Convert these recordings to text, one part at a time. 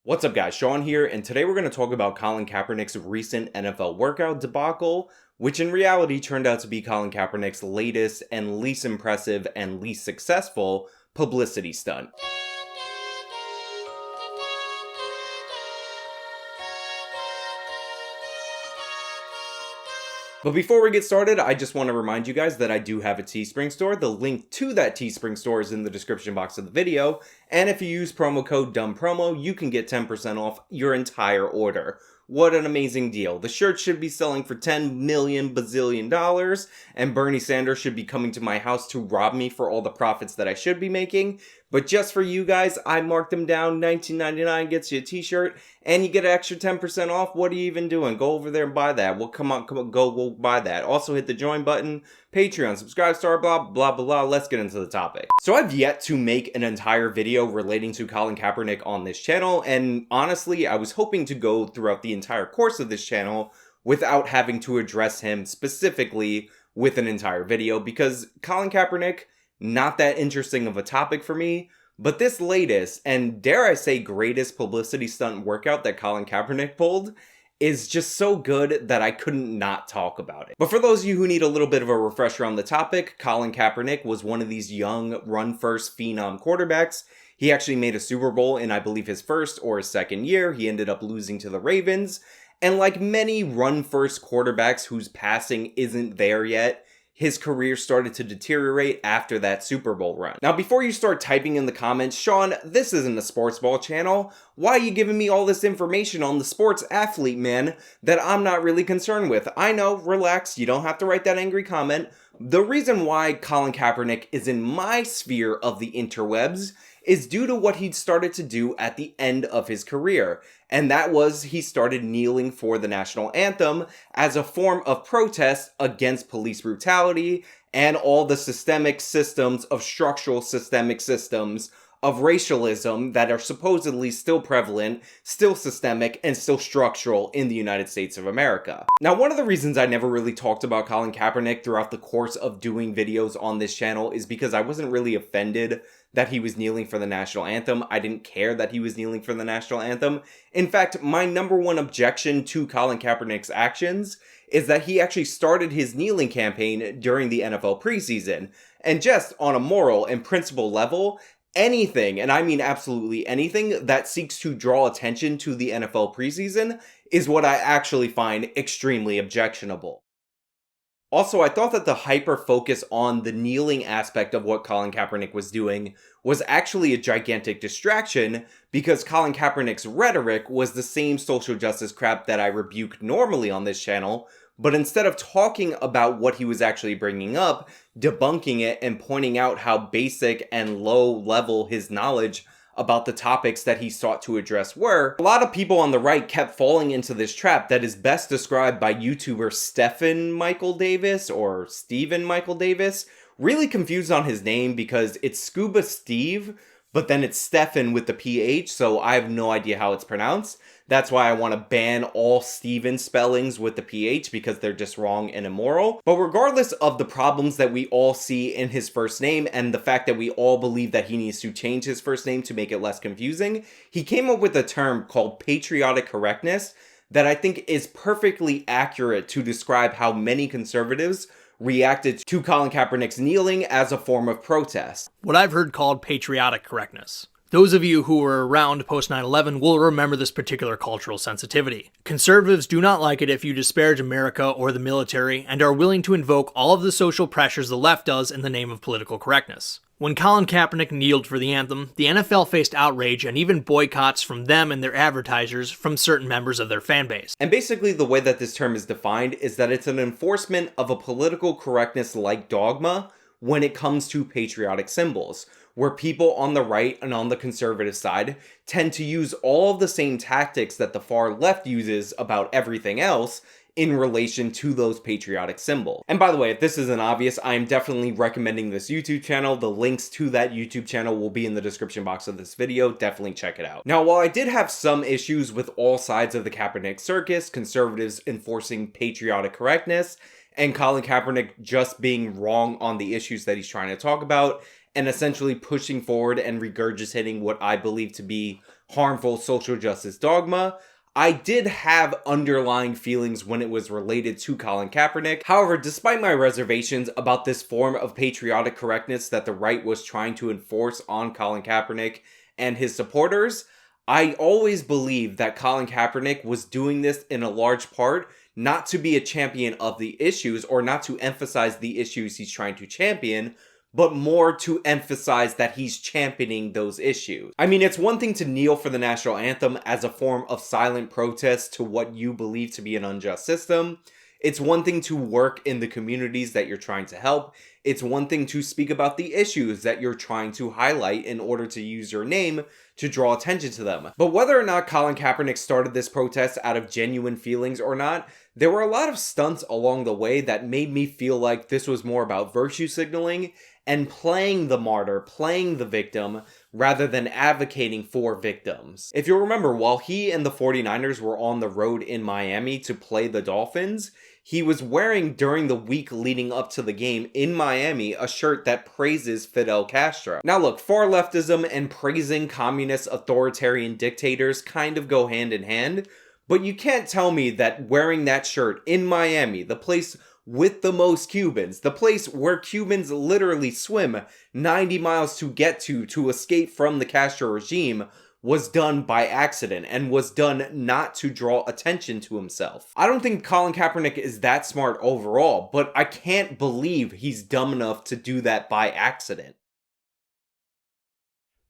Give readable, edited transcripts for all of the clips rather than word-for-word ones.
What's up guys, Sean here, and today we're going to talk about Colin Kaepernick's recent NFL workout debacle, which in reality turned out to be Colin Kaepernick's latest and least impressive and least successful publicity stunt. But before we get started, I just want to remind you guys that I do have a Teespring store. The link to that Teespring store is in the description box of the video. And if you use promo code DUMBPROMO, you can get 10% off your entire order. What an amazing deal. The shirt should be selling for $10 million bazillion dollars, and Bernie Sanders should be coming to my house to rob me for all the profits that I should be making. But just for you guys, I marked them down. $19.99 gets you a t-shirt, and you get an extra 10% off. What are you even doing? Go over there and buy that. Well, come on, go buy that. Also hit the join button, Patreon, subscribe, star, blah, blah, blah, blah. Let's get into the topic. So I've yet to make an entire video relating to Colin Kaepernick on this channel, and honestly, I was hoping to go throughout the entire course of this channel without having to address him specifically with an entire video, because Colin Kaepernick, not that interesting of a topic for me. But this latest, and dare I say greatest publicity stunt workout that Colin Kaepernick pulled is just so good that I couldn't not talk about it. But for those of you who need a little bit of a refresher on the topic, Colin Kaepernick was one of these young run-first phenom quarterbacks. He actually made a Super Bowl in, I believe, his first or his second year. He ended up losing to the Ravens. And like many run-first quarterbacks whose passing isn't there yet, his career started to deteriorate after that Super Bowl run. Now, before you start typing in the comments, Sean, this isn't a sports ball channel. Why are you giving me all this information on the sports athlete, man, that I'm not really concerned with? I know, relax, you don't have to write that angry comment. The reason why Colin Kaepernick is in my sphere of the interwebs is due to what he'd started to do at the end of his career. And that was he started kneeling for the national anthem as a form of protest against police brutality and all the systemic systems of structural systemic systems of racialism that are supposedly still prevalent, still systemic, and still structural in the United States of America. Now, one of the reasons I never really talked about Colin Kaepernick throughout the course of doing videos on this channel is because I wasn't really offended that he was kneeling for the national anthem. I didn't care that he was kneeling for the national anthem. In fact, my number one objection to Colin Kaepernick's actions is that he actually started his kneeling campaign during the NFL preseason. And just on a moral and principle level, anything, and I mean absolutely anything, that seeks to draw attention to the NFL preseason is what I actually find extremely objectionable. Also, I thought that the hyper-focus on the kneeling aspect of what Colin Kaepernick was doing was actually a gigantic distraction, because Colin Kaepernick's rhetoric was the same social justice crap that I rebuke normally on this channel, but instead of talking about what he was actually bringing up, debunking it and pointing out how basic and low level his knowledge about the topics that he sought to address were, a lot of people on the right kept falling into this trap that is best described by YouTuber Stephen Michael Davis, or Steven Michael Davis. Really confused on his name because it's Scuba Steve, but then it's Stephen with the PH, so I have no idea how it's pronounced. That's why I want to ban all Steven spellings with the PH, because they're just wrong and immoral. But regardless of the problems that we all see in his first name and the fact that we all believe that he needs to change his first name to make it less confusing, he came up with a term called patriotic correctness that I think is perfectly accurate to describe how many conservatives reacted to Colin Kaepernick's kneeling as a form of protest. What I've heard called patriotic correctness. Those of you who were around post 9/11 will remember this particular cultural sensitivity. Conservatives do not like it if you disparage America or the military and are willing to invoke all of the social pressures the left does in the name of political correctness. When Colin Kaepernick kneeled for the anthem, the NFL faced outrage and even boycotts from them and their advertisers from certain members of their fan base. And basically the way that this term is defined is that it's an enforcement of a political correctness-like dogma when it comes to patriotic symbols, where people on the right and on the conservative side tend to use all of the same tactics that the far left uses about everything else in relation to those patriotic symbols. And by the way, if this isn't obvious, I am definitely recommending this YouTube channel. The links to that YouTube channel will be in the description box of this video. Definitely check it out. Now, while I did have some issues with all sides of the Kaepernick circus, conservatives enforcing patriotic correctness, and Colin Kaepernick just being wrong on the issues that he's trying to talk about, and essentially pushing forward and regurgitating what I believe to be harmful social justice dogma. I did have underlying feelings when it was related to Colin Kaepernick. However, despite my reservations about this form of patriotic correctness that the right was trying to enforce on Colin Kaepernick and his supporters, I always believed that Colin Kaepernick was doing this in a large part not to be a champion of the issues or not to emphasize the issues he's trying to champion, but more to emphasize that he's championing those issues. I mean, it's one thing to kneel for the national anthem as a form of silent protest to what you believe to be an unjust system. It's one thing to work in the communities that you're trying to help. It's one thing to speak about the issues that you're trying to highlight in order to use your name to draw attention to them. But whether or not Colin Kaepernick started this protest out of genuine feelings or not, there were a lot of stunts along the way that made me feel like this was more about virtue signaling and playing the martyr, playing the victim, rather than advocating for victims. If you'll remember, while he and the 49ers were on the road in Miami to play the Dolphins, he was wearing, during the week leading up to the game in Miami, a shirt that praises Fidel Castro. Now look, far leftism and praising communist authoritarian dictators kind of go hand in hand, but you can't tell me that wearing that shirt in Miami, the place with the most Cubans, the place where Cubans literally swim 90 miles to get to escape from the Castro regime, was done by accident and was done not to draw attention to himself. I don't think Colin Kaepernick is that smart overall, but I can't believe he's dumb enough to do that by accident.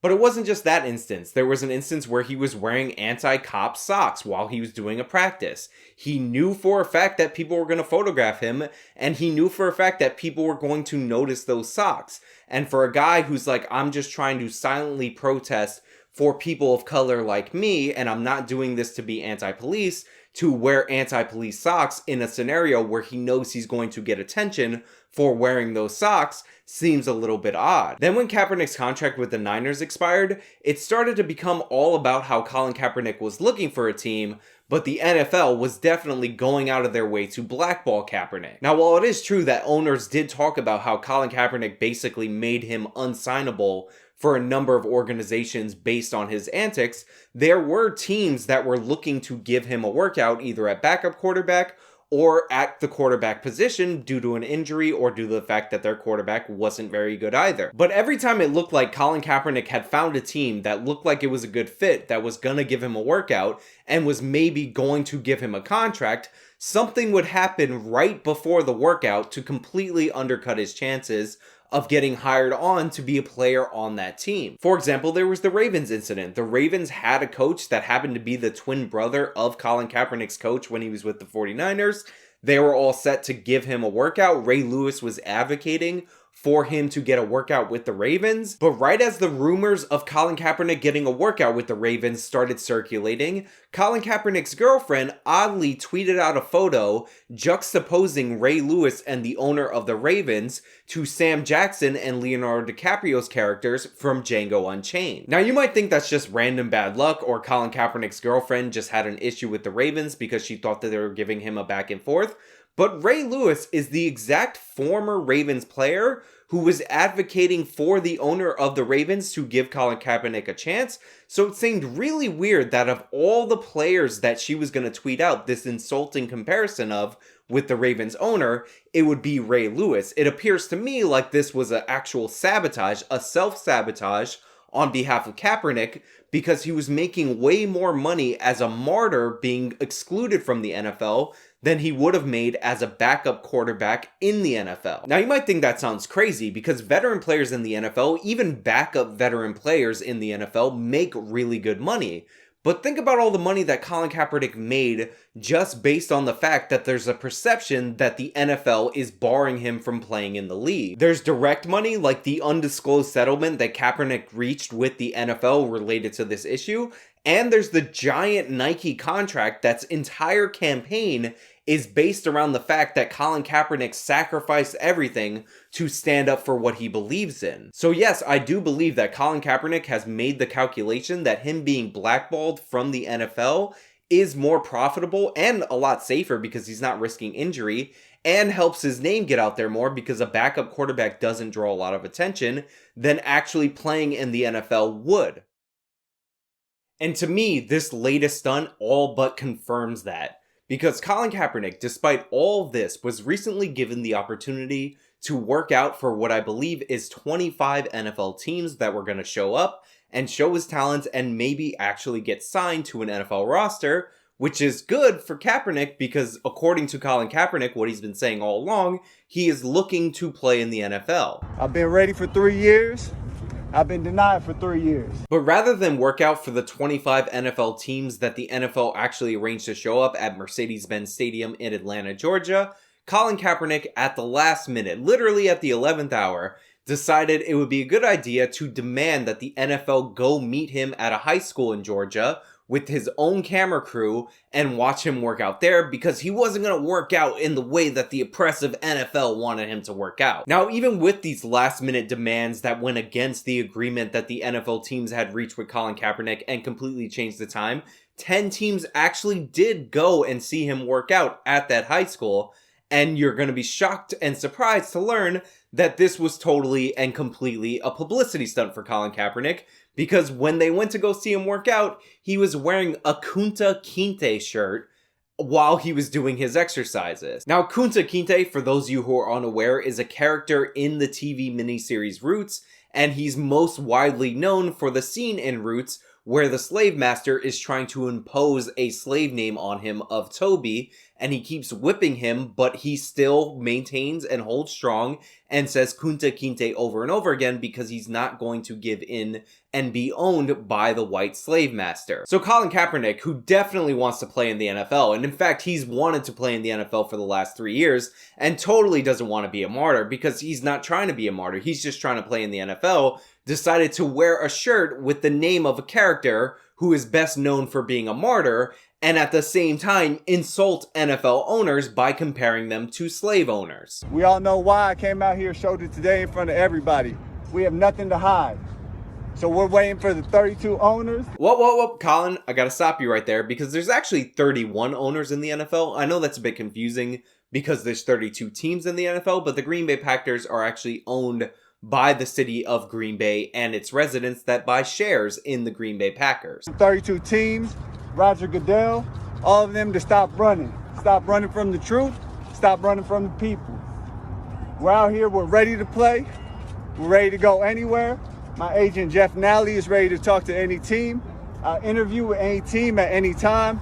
But it wasn't just that instance. There was an instance where he was wearing anti-cop socks while he was doing a practice. He knew for a fact that people were going to photograph him, and he knew for a fact that people were going to notice those socks. And for a guy who's like, I'm just trying to silently protest for people of color like me, and I'm not doing this to be anti-police, to wear anti-police socks in a scenario where he knows he's going to get attention for wearing those socks seems a little bit odd. Then when Kaepernick's contract with the Niners expired, it started to become all about how Colin Kaepernick was looking for a team, but the NFL was definitely going out of their way to blackball Kaepernick. Now, while it is true that owners did talk about how Colin Kaepernick basically made him unsignable for a number of organizations based on his antics, there were teams that were looking to give him a workout either at backup quarterback or at the quarterback position due to an injury or due to the fact that their quarterback wasn't very good either. But every time it looked like Colin Kaepernick had found a team that looked like it was a good fit, that was gonna give him a workout, and was maybe going to give him a contract, something would happen right before the workout to completely undercut his chances of getting hired on to be a player on that team. For example, there was the Ravens incident. The Ravens had a coach that happened to be the twin brother of Colin Kaepernick's coach when he was with the 49ers. They were all set to give him a workout. Ray Lewis was advocating for him to get a workout with the Ravens. But right as the rumors of Colin Kaepernick getting a workout with the Ravens started circulating, Colin Kaepernick's girlfriend oddly tweeted out a photo juxtaposing Ray Lewis and the owner of the Ravens to Sam Jackson and Leonardo DiCaprio's characters from Django Unchained. Now you might think that's just random bad luck, or Colin Kaepernick's girlfriend just had an issue with the Ravens because she thought that they were giving him a back and forth. But Ray Lewis is the exact former Ravens player who was advocating for the owner of the Ravens to give Colin Kaepernick a chance. So it seemed really weird that of all the players that she was going to tweet out this insulting comparison of with the Ravens owner, it would be Ray Lewis. It appears to me like this was an actual sabotage, a self-sabotage on behalf of Kaepernick, because he was making way more money as a martyr being excluded from the NFL than he would have made as a backup quarterback in the NFL. Now you might think that sounds crazy because veteran players in the NFL, even backup veteran players in the NFL, make really good money. But think about all the money that Colin Kaepernick made just based on the fact that there's a perception that the NFL is barring him from playing in the league. There's direct money, like the undisclosed settlement that Kaepernick reached with the NFL related to this issue, and there's the giant Nike contract that's entire campaign is based around the fact that Colin Kaepernick sacrificed everything to stand up for what he believes in. So yes, I do believe that Colin Kaepernick has made the calculation that him being blackballed from the NFL is more profitable and a lot safer because he's not risking injury, and helps his name get out there more because a backup quarterback doesn't draw a lot of attention than actually playing in the NFL would. And to me, this latest stunt all but confirms that. Because Colin Kaepernick, despite all this, was recently given the opportunity to work out for what I believe is 25 NFL teams that were going to show up and show his talents and maybe actually get signed to an NFL roster, which is good for Kaepernick because according to Colin Kaepernick, what he's been saying all along, he is looking to play in the NFL. I've been ready for 3 years. I've been denied for 3 years. But rather than work out for the 25 NFL teams that the NFL actually arranged to show up at Mercedes-Benz Stadium in Atlanta, Georgia, Colin Kaepernick at the last minute, literally at the 11th hour, decided it would be a good idea to demand that the NFL go meet him at a high school in Georgia with his own camera crew and watch him work out there because he wasn't going to work out in the way that the oppressive NFL wanted him to work out. Now, even with these last minute demands that went against the agreement that the NFL teams had reached with Colin Kaepernick and completely changed the time, 10 teams actually did go and see him work out at that high school. And you're going to be shocked and surprised to learn that this was totally and completely a publicity stunt for Colin Kaepernick, because when they went to go see him work out, he was wearing a Kunta Kinte shirt while he was doing his exercises. Now, Kunta Kinte, for those of you who are unaware, is a character in the TV miniseries Roots, and he's most widely known for the scene in Roots where the slave master is trying to impose a slave name on him of Toby, and he keeps whipping him, but he still maintains and holds strong and says Kunta Kinte over and over again because he's not going to give in and be owned by the white slave master. So Colin Kaepernick, who definitely wants to play in the NFL, and in fact he's wanted to play in the NFL for the last 3 years, and totally doesn't want to be a martyr because he's not trying to be a martyr, he's just trying to play in the NFL, decided to wear a shirt with the name of a character who is best known for being a martyr, and at the same time insult NFL owners by comparing them to slave owners. We all know why I came out here, showed it today in front of everybody. We have nothing to hide. So we're waiting for the 32 owners. Whoa, Colin, I gotta stop you right there because there's actually 31 owners in the NFL. I know that's a bit confusing because there's 32 teams in the NFL, but the Green Bay Packers are actually owned by the city of Green Bay and its residents that buy shares in the Green Bay Packers. 32 teams, Roger Goodell, all of them to stop running. Stop running from the truth, stop running from the people. We're out here, we're ready to play, we're ready to go anywhere. My agent Jeff Nally is ready to talk to any team. I'll interview with any team at any time.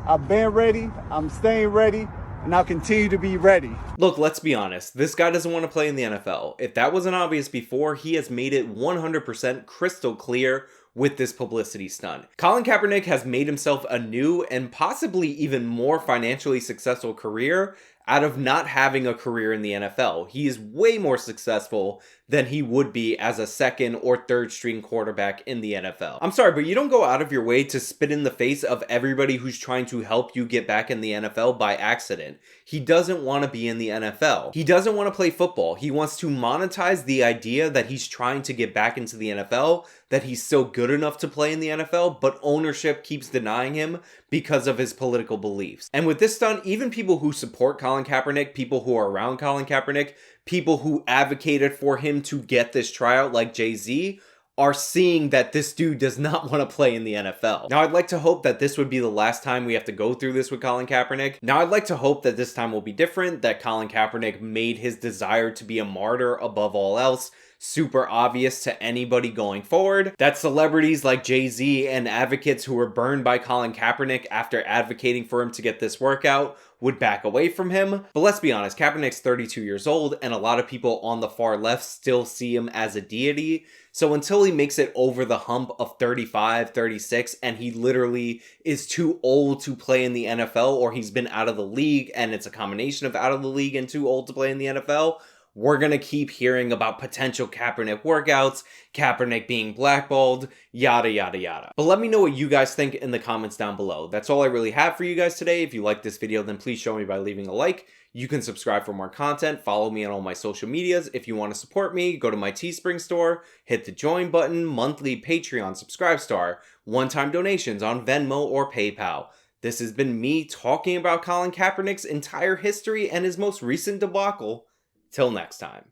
I've been ready, I'm staying ready, and I'll continue to be ready. Look, let's be honest. This guy doesn't want to play in the NFL. If that wasn't obvious before, he has made it 100% crystal clear with this publicity stunt. Colin Kaepernick has made himself a new and possibly even more financially successful career out of not having a career in the NFL. He is way more successful than he would be as a second or third string quarterback in the NFL. I'm sorry, but you don't go out of your way to spit in the face of everybody who's trying to help you get back in the NFL by accident. He doesn't want to be in the NFL. He doesn't want to play football. He wants to monetize the idea that he's trying to get back into the NFL, that he's still good enough to play in the NFL, but ownership keeps denying him because of his political beliefs. And with this stunt, even people who support Colin Kaepernick, people who are around Colin Kaepernick, people who advocated for him to get this tryout like Jay-Z, are seeing that this dude does not want to play in the NFL. Now, I'd like to hope that this would be the last time we have to go through this with Colin Kaepernick. Now, I'd like to hope that this time will be different, that Colin Kaepernick made his desire to be a martyr above all else super obvious to anybody going forward, that celebrities like Jay-Z and advocates who were burned by Colin Kaepernick after advocating for him to get this workout would back away from him. But let's be honest, Kaepernick's 32 years old, and a lot of people on the far left still see him as a deity. So until he makes it over the hump of 35, 36, and he literally is too old to play in the NFL, or he's been out of the league, and it's a combination of out of the league and too old to play in the NFL, we're going to keep hearing about potential Kaepernick workouts, Kaepernick being blackballed, yada, yada, yada. But let me know what you guys think in the comments down below. That's all I really have for you guys today. If you like this video, then please show me by leaving a like. You can subscribe for more content. Follow me on all my social medias. If you want to support me, go to my Teespring store, hit the join button, monthly Patreon subscribe star, one-time donations on Venmo or PayPal. This has been me talking about Colin Kaepernick's entire history and his most recent debacle. Till next time.